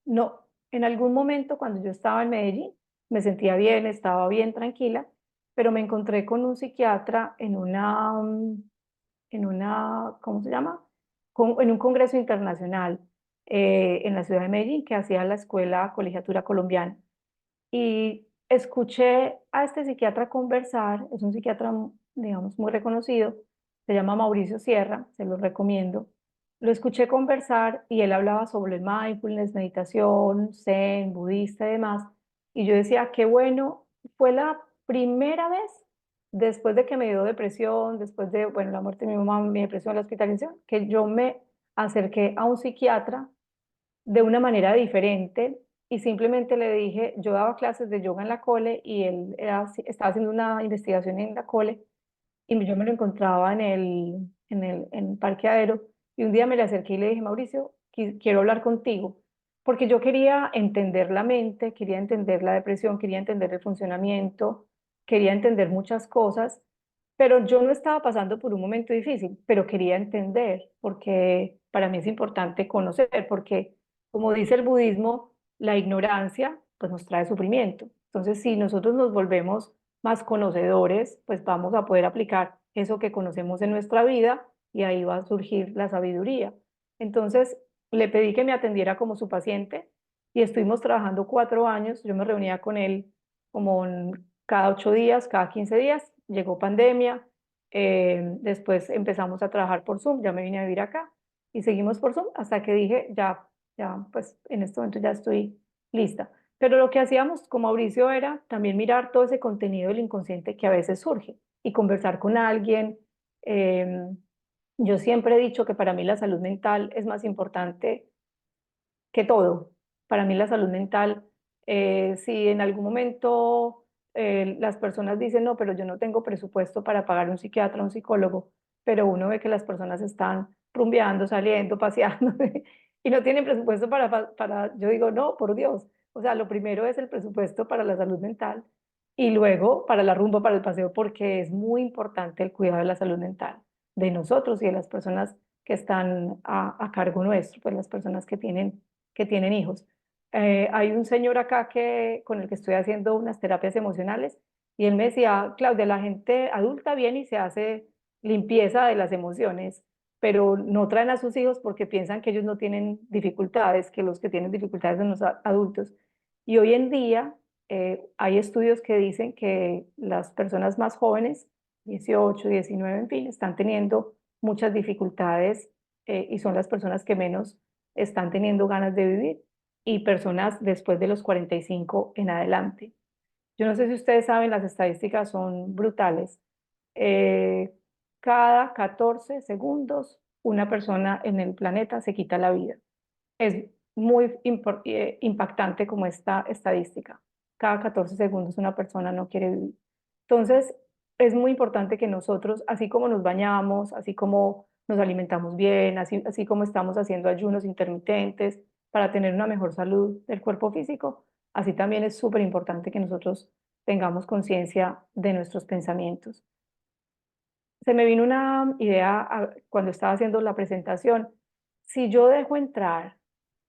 no, en algún momento cuando yo estaba en Medellín, me sentía bien, estaba bien tranquila, pero me encontré con un psiquiatra ¿cómo se llama? En un congreso internacional en la ciudad de Medellín que hacía la escuela Colegiatura Colombiana. Y escuché a este psiquiatra conversar, es un psiquiatra, digamos, muy reconocido, se llama Mauricio Sierra, se lo recomiendo. Lo escuché conversar y él hablaba sobre mindfulness, meditación, zen, budista y demás. Y yo decía, qué bueno, fue la primera vez después de que me dio depresión, después de, bueno, la muerte de mi mamá, mi depresión, la hospitalización, que yo me acerqué a un psiquiatra de una manera diferente y simplemente le dije, yo daba clases de yoga en la cole y él estaba haciendo una investigación en la cole y yo me lo encontraba en el parqueadero y un día me le acerqué y le dije, Mauricio, quiero hablar contigo porque yo quería entender la mente, quería entender la depresión, quería entender el funcionamiento, quería entender muchas cosas, pero yo no estaba pasando por un momento difícil, pero quería entender porque para mí es importante conocer, porque como dice el budismo, la ignorancia pues nos trae sufrimiento. Entonces, si nosotros nos volvemos más conocedores, pues vamos a poder aplicar eso que conocemos en nuestra vida y ahí va a surgir la sabiduría. Entonces, le pedí que me atendiera como su paciente y estuvimos trabajando 4 años. Yo me reunía con él como cada 8 días, cada 15 días. Llegó pandemia, después empezamos a trabajar por Zoom, ya me vine a vivir acá y seguimos por Zoom hasta que dije, ya, pues en este momento ya estoy lista. Pero lo que hacíamos con Mauricio era también mirar todo ese contenido del inconsciente que a veces surge y conversar con alguien. Yo siempre he dicho que para mí la salud mental es más importante que todo. Para mí la salud mental, si en algún momento las personas dicen, no, pero yo no tengo presupuesto para pagar un psiquiatra, un psicólogo, pero uno ve que las personas están rumbeando, saliendo, paseando y no tienen presupuesto yo digo, no, por Dios. O sea, lo primero es el presupuesto para la salud mental y luego para la rumba, para el paseo, porque es muy importante el cuidado de la salud mental de nosotros y de las personas que están a cargo nuestro, pues las personas que tienen hijos. Hay un señor acá con el que estoy haciendo unas terapias emocionales y él me decía, Claudia, la gente adulta viene y se hace limpieza de las emociones, pero no traen a sus hijos porque piensan que ellos no tienen dificultades, que los que tienen dificultades son los adultos. Y hoy en día hay estudios que dicen que las personas más jóvenes, 18, 19, en fin, están teniendo muchas dificultades y son las personas que menos están teniendo ganas de vivir y personas después de los 45 en adelante. Yo no sé si ustedes saben, las estadísticas son brutales. Eh, Cada 14 segundos una persona en el planeta se quita la vida. Es muy impactante como esta estadística. Cada 14 segundos una persona no quiere vivir. Entonces, es muy importante que nosotros, así como nos bañamos, así como nos alimentamos bien, así como estamos haciendo ayunos intermitentes para tener una mejor salud del cuerpo físico, así también es súper importante que nosotros tengamos conciencia de nuestros pensamientos. Se me vino una idea cuando estaba haciendo la presentación. Si yo dejo entrar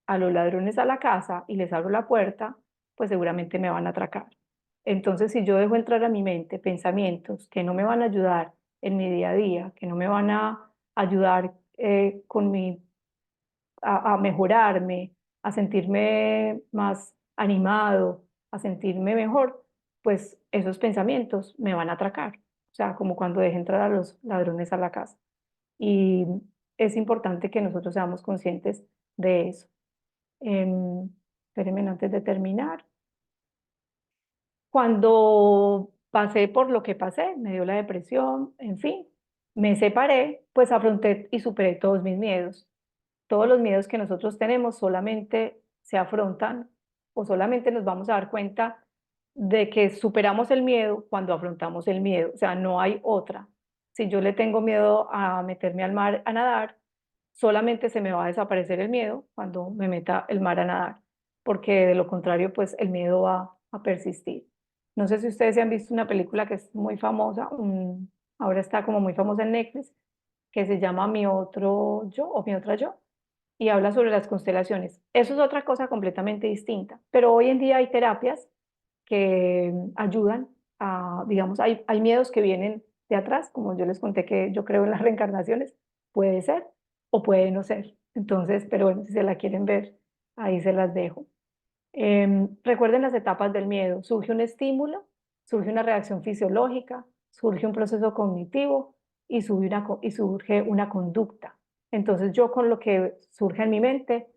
a los ladrones a la casa y les abro la puerta, pues seguramente me van a atracar. Entonces, si yo dejo entrar a mi mente pensamientos que no me van a ayudar en mi día a día, que no me van a ayudar a mejorarme, a sentirme más animado, a sentirme mejor, pues esos pensamientos me van a atracar. O sea, como cuando dejé entrar a los ladrones a la casa. Y es importante que nosotros seamos conscientes de eso. Espérenme antes de terminar. Cuando pasé por lo que pasé, me dio la depresión, en fin, me separé, pues afronté y superé todos mis miedos. Todos los miedos que nosotros tenemos solamente se afrontan o solamente nos vamos a dar cuenta de que superamos el miedo cuando afrontamos el miedo. O sea, no hay otra. Si yo le tengo miedo a meterme al mar a nadar, solamente se me va a desaparecer el miedo cuando me meta el mar a nadar, porque de lo contrario, pues el miedo va a persistir. No sé si ustedes se han visto una película que es muy famosa, ahora está como muy famosa en Netflix, que se llama Mi otro yo o Mi otra yo, y habla sobre las constelaciones. Eso es otra cosa completamente distinta, pero hoy en día hay terapias que ayudan a, digamos, hay miedos que vienen de atrás, como yo les conté que yo creo en las reencarnaciones, puede ser o puede no ser. Entonces, pero bueno, si se la quieren ver, ahí se las dejo. Recuerden las etapas del miedo. Surge un estímulo, surge una reacción fisiológica, surge un proceso cognitivo y surge una conducta. Entonces yo con lo que surge en mi mente,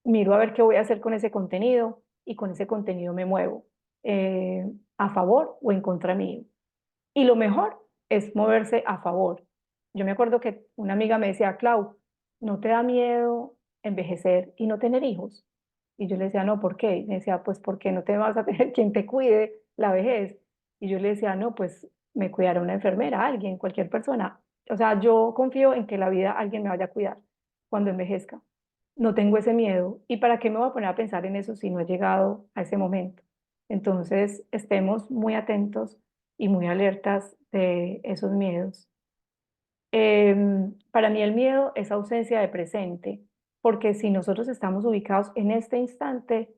miro a ver qué voy a hacer con ese contenido y con ese contenido me muevo a favor o en contra mío. Y lo mejor es moverse a favor. Yo me acuerdo que una amiga me decía, Clau, ¿no te da miedo envejecer y no tener hijos? Y yo le decía, no, ¿por qué? Y me decía, pues porque no te vas a tener quien te cuide la vejez. Y yo le decía, no, pues me cuidará una enfermera, alguien, cualquier persona. O sea, yo confío en que la vida alguien me vaya a cuidar cuando envejezca. No tengo ese miedo. ¿Y para qué me voy a poner a pensar en eso si no he llegado a ese momento? Entonces, estemos muy atentos y muy alertas de esos miedos. Para mí el miedo es ausencia de presente, porque si nosotros estamos ubicados en este instante,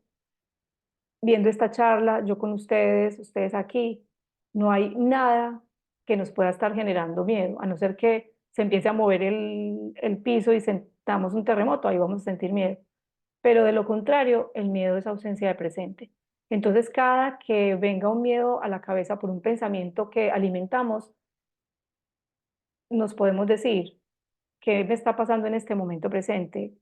viendo esta charla, yo con ustedes, ustedes aquí, no hay nada que nos pueda estar generando miedo, a no ser que se empiece a mover el piso y sentamos un terremoto, ahí vamos a sentir miedo. Pero de lo contrario, el miedo es ausencia de presente. Entonces, cada que venga un miedo a la cabeza por un pensamiento que alimentamos, nos podemos decir, ¿qué me está pasando en este momento presente?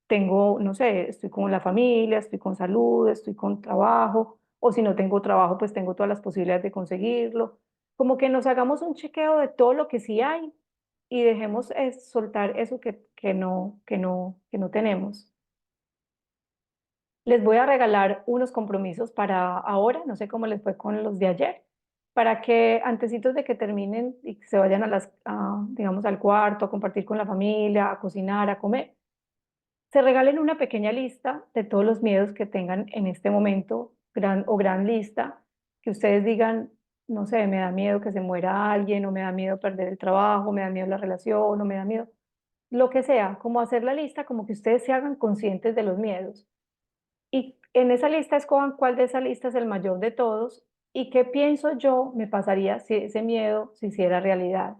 Tengo, no sé, estoy con la familia, estoy con salud, estoy con trabajo, o si no tengo trabajo, pues tengo todas las posibilidades de conseguirlo. Como que nos hagamos un chequeo de todo lo que sí hay y dejemos soltar eso que no tenemos. Les voy a regalar unos compromisos para ahora, no sé cómo les fue con los de ayer, para que antecitos de que terminen y que se vayan digamos, al cuarto, a compartir con la familia, a cocinar, a comer, se regalen una pequeña lista de todos los miedos que tengan en este momento, gran lista, que ustedes digan, no sé, me da miedo que se muera alguien, o me da miedo perder el trabajo, me da miedo la relación, o me da miedo, lo que sea, como hacer la lista, como que ustedes se hagan conscientes de los miedos. Y en esa lista escojan cuál de esa lista es el mayor de todos y qué pienso yo me pasaría si ese miedo se hiciera realidad.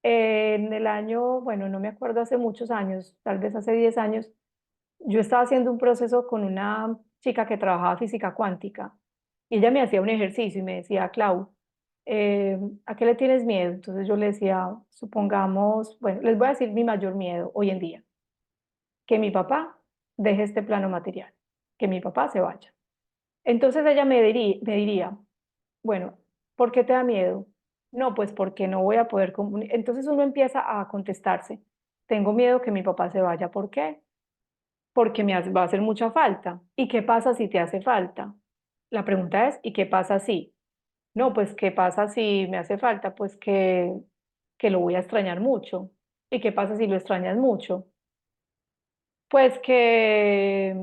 En el año, bueno, no me acuerdo, hace muchos años, tal vez hace 10 años, yo estaba haciendo un proceso con una chica que trabajaba física cuántica y ella me hacía un ejercicio y me decía, Clau, ¿a qué le tienes miedo? Entonces yo le decía, supongamos, bueno, les voy a decir mi mayor miedo hoy en día, que mi papá deje este plano material, que mi papá se vaya. Entonces ella me diría, bueno, ¿por qué te da miedo? No, pues porque no voy a poder comunicar. Entonces uno empieza a contestarse, tengo miedo que mi papá se vaya. ¿Por qué? Porque va a hacer mucha falta. ¿Y qué pasa si te hace falta? La pregunta es, ¿y qué pasa si? No, pues ¿qué pasa si me hace falta? Pues que lo voy a extrañar mucho. ¿Y qué pasa si lo extrañas mucho? Pues que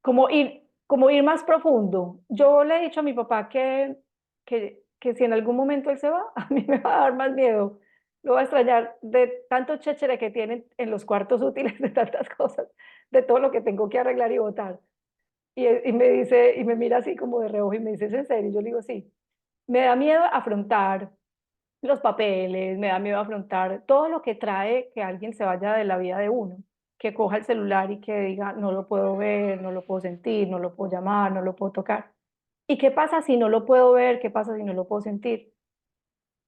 como ir más profundo. Yo le he dicho a mi papá que si en algún momento él se va, a mí me va a dar más miedo. Lo va a extrañar de tanto chéchere que tienen en los cuartos útiles, de tantas cosas, de todo lo que tengo que arreglar y botar. Y me dice, y me mira así como de reojo y me dice, ¿es en serio? Y yo le digo, sí. Me da miedo afrontar los papeles, me da miedo afrontar todo lo que trae que alguien se vaya de la vida de uno, que coja el celular y que diga, no lo puedo ver, no lo puedo sentir, no lo puedo llamar, no lo puedo tocar. ¿Y qué pasa si no lo puedo ver? ¿Qué pasa si no lo puedo sentir?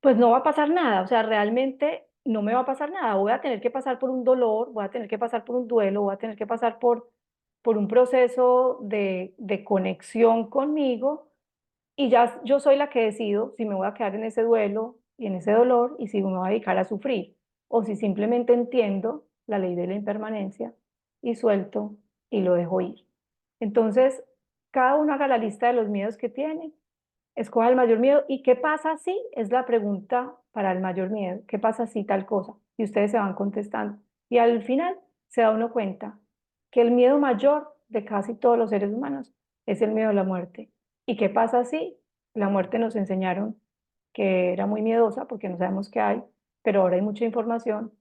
Pues no va a pasar nada, o sea, realmente no me va a pasar nada. Voy a tener que pasar por un dolor, voy a tener que pasar por un duelo, voy a tener que pasar por un proceso de conexión conmigo y ya yo soy la que decido si me voy a quedar en ese duelo y en ese dolor y si me voy a dedicar a sufrir o si simplemente entiendo la ley de la impermanencia y suelto y lo dejo ir. Entonces, cada uno haga la lista de los miedos que tiene, escoja el mayor miedo y qué pasa si, es la pregunta para el mayor miedo, qué pasa si tal cosa, y ustedes se van contestando. Y al final se da uno cuenta que el miedo mayor de casi todos los seres humanos es el miedo a la muerte. ¿Y qué pasa si la muerte nos enseñaron que era muy miedosa porque no sabemos qué hay, pero ahora hay mucha información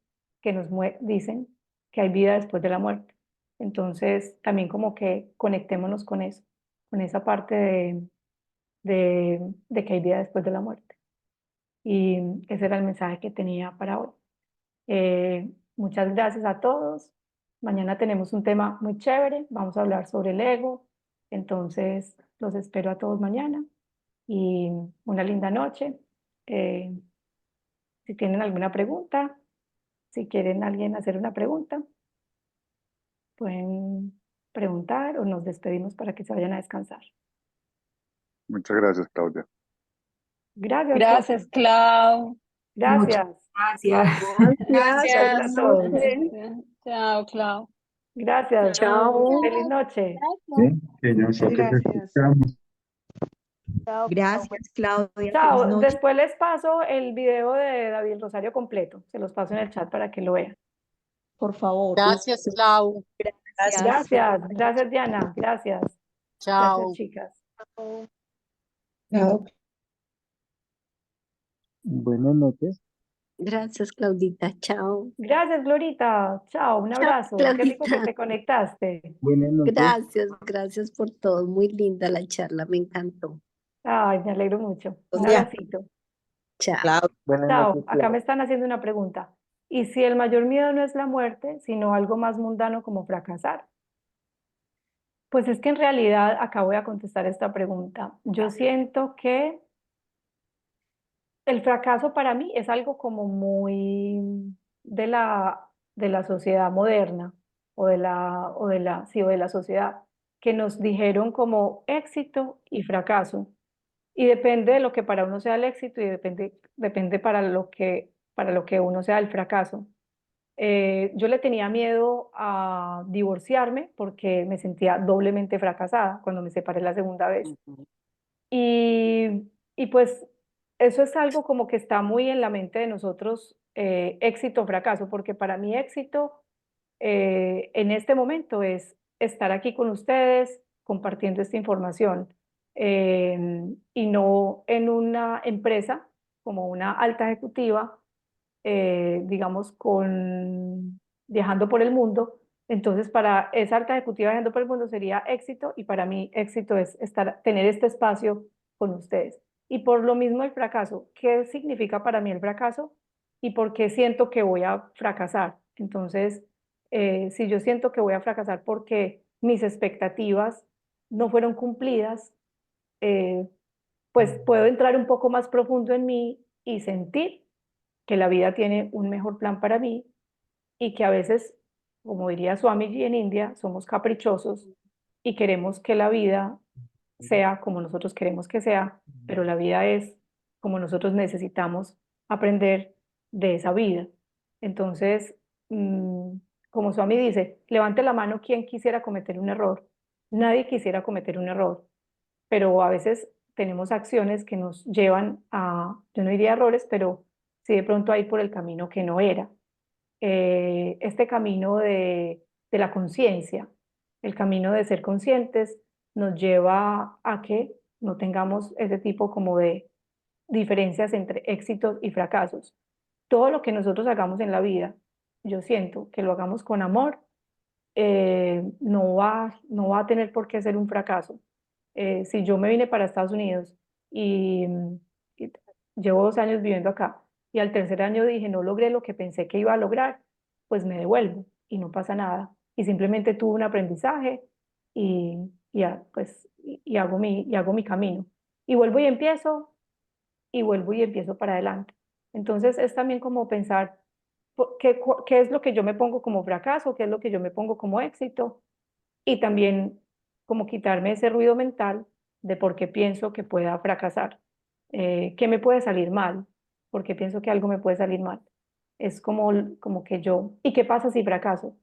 que nos dicen que hay vida después de la muerte? Entonces, también como que conectémonos con eso, con esa parte de que hay vida después de la muerte. Y ese era el mensaje que tenía para hoy. Muchas gracias a todos. Mañana tenemos un tema muy chévere. Vamos a hablar sobre el ego. Entonces, los espero a todos mañana y una linda noche. Eh, si tienen alguna pregunta, si quieren alguien hacer una pregunta, pueden preguntar o nos despedimos para que se vayan a descansar. Muchas gracias, Claudia. Gracias. Gracias, Clau. Gracias. Gracias. Gracias a todos. Chao, Clau. Gracias. Chao. Feliz noche. Sí, que nosotros Gracias. escuchamos. Chao. Gracias, Claudia. Feliz Chao. noche. Después les paso el video de David Rosario completo. Se los paso en el chat para que lo vean. Por favor. Gracias, Clau. Gracias. Gracias. Gracias, Diana. Gracias. Chao. Gracias, chicas. Chao. Buenas noches. Gracias, Claudita. Chao. Gracias, Glorita. Chao. Un Chao, abrazo. Qué rico que Claudita. te conectaste. Buenas noches. Gracias por todo. Muy linda la charla, me encantó. Ay, me alegro mucho. Un Ya. abracito. Chao. Chao. Acá me están haciendo una pregunta. ¿Y si el mayor miedo no es la muerte, sino algo más mundano como fracasar? Pues es que en realidad acá voy a contestar esta pregunta. Yo siento que el fracaso para mí es algo como muy de la sociedad moderna sí, o de la sociedad, que nos dijeron como éxito y fracaso. Y depende de lo que para uno sea el éxito y depende para lo que uno sea el fracaso. Yo le tenía miedo a divorciarme porque me sentía doblemente fracasada cuando me separé la segunda vez. Y pues eso es algo como que está muy en la mente de nosotros, éxito o fracaso, porque para mí éxito en este momento es estar aquí con ustedes compartiendo esta información y no en una empresa como una alta ejecutiva, digamos, viajando por el mundo. Entonces, para esa alta ejecutiva viajando por el mundo sería éxito y para mí éxito es tener este espacio con ustedes. Y por lo mismo el fracaso, ¿qué significa para mí el fracaso? ¿Y por qué siento que voy a fracasar? Entonces, si yo siento que voy a fracasar porque mis expectativas no fueron cumplidas, eh, pues puedo entrar un poco más profundo en mí y sentir que la vida tiene un mejor plan para mí y que a veces, como diría Swamiji en India, somos caprichosos y queremos que la vida sea como nosotros queremos que sea, pero la vida es como nosotros necesitamos aprender de esa vida. Entonces, como Swami dice, levante la mano quien quisiera cometer un error. Nadie quisiera cometer un error, pero a veces tenemos acciones que nos llevan a, yo no diría errores, pero sí de pronto a ir por el camino que no era. Este camino de la conciencia, el camino de ser conscientes, nos lleva a que no tengamos ese tipo como de diferencias entre éxitos y fracasos. Todo lo que nosotros hagamos en la vida, yo siento que lo hagamos con amor, no va a tener por qué ser un fracaso. Si yo me vine para Estados Unidos y llevo 2 años viviendo acá y al tercer año dije no logré lo que pensé que iba a lograr, pues me devuelvo y no pasa nada. Y simplemente tuve un aprendizaje y y hago mi camino. Y vuelvo y empiezo, y vuelvo y empiezo para adelante. Entonces es también como pensar qué es lo que yo me pongo como fracaso, qué es lo que yo me pongo como éxito, y también como quitarme ese ruido mental de por qué pienso que pueda fracasar, qué me puede salir mal, porque pienso que algo me puede salir mal. Es como que ¿y qué pasa si fracaso?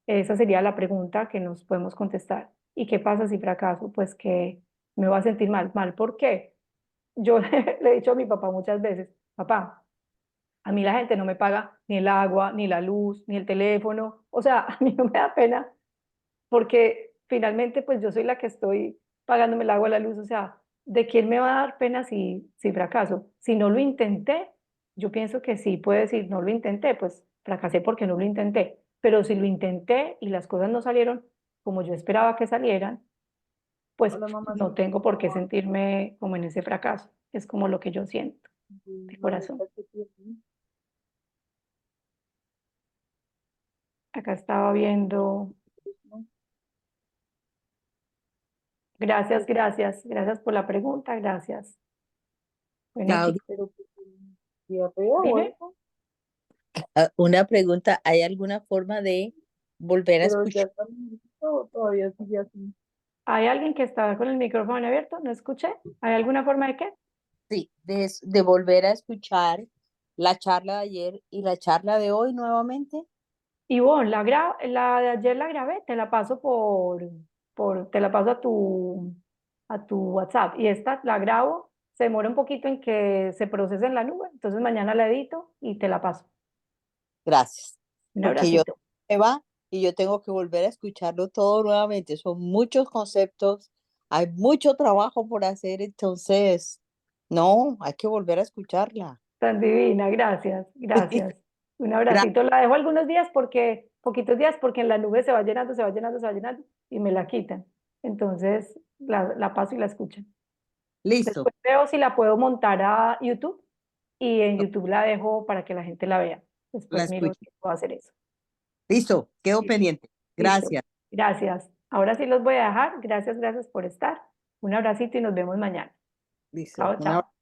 Esa sería la pregunta que nos podemos contestar. ¿Y qué pasa si fracaso? Pues que me voy a sentir mal. ¿Mal por qué? Yo le he dicho a mi papá muchas veces, papá, a mí la gente no me paga ni el agua, ni la luz, ni el teléfono. O sea, a mí no me da pena porque finalmente pues yo soy la que estoy pagándome el agua, la luz. O sea, ¿de quién me va a dar pena si fracaso? Si no lo intenté, yo pienso que sí puedo decir, no lo intenté, pues fracasé porque no lo intenté. Pero si lo intenté y las cosas no salieron como yo esperaba que salieran, pues no tengo por qué sentirme como en ese fracaso. Es como lo que yo siento de corazón. Acá estaba viendo. Gracias, gracias, gracias por la pregunta, gracias. Bueno, Claudia, chicos, dime, una pregunta, ¿hay alguna forma de volver a escuchar? ¿hay alguien que estaba con el micrófono abierto? ¿No escuché? ¿Hay alguna forma de qué? Sí, de volver a escuchar la charla de ayer y la charla de hoy nuevamente. Ivonne, la de ayer la grabé, te la paso te la paso a tu WhatsApp. Y esta la grabo, se demora un poquito en que se procese en la nube, entonces mañana la edito y te la paso. Gracias, Un porque yo abracito. me va y yo tengo que volver a escucharlo todo nuevamente. Son muchos conceptos, hay mucho trabajo por hacer, entonces, no, hay que volver a escucharla. Tan divina, gracias, gracias. Un Gracias, abracito, la dejo algunos días poquitos días, porque en la nube se va llenando, se va llenando, se va llenando y me la quitan. Entonces la paso y la escuchan. listo, Después veo si la puedo montar a YouTube y en YouTube la dejo para que la gente la vea. la Después miro escucho. si puedo hacer eso. Listo, quedo Listo, pendiente. listo. Gracias, Gracias. Ahora sí los voy a dejar. Gracias, gracias por estar. Un abracito y nos vemos mañana. listo. Chao, chao.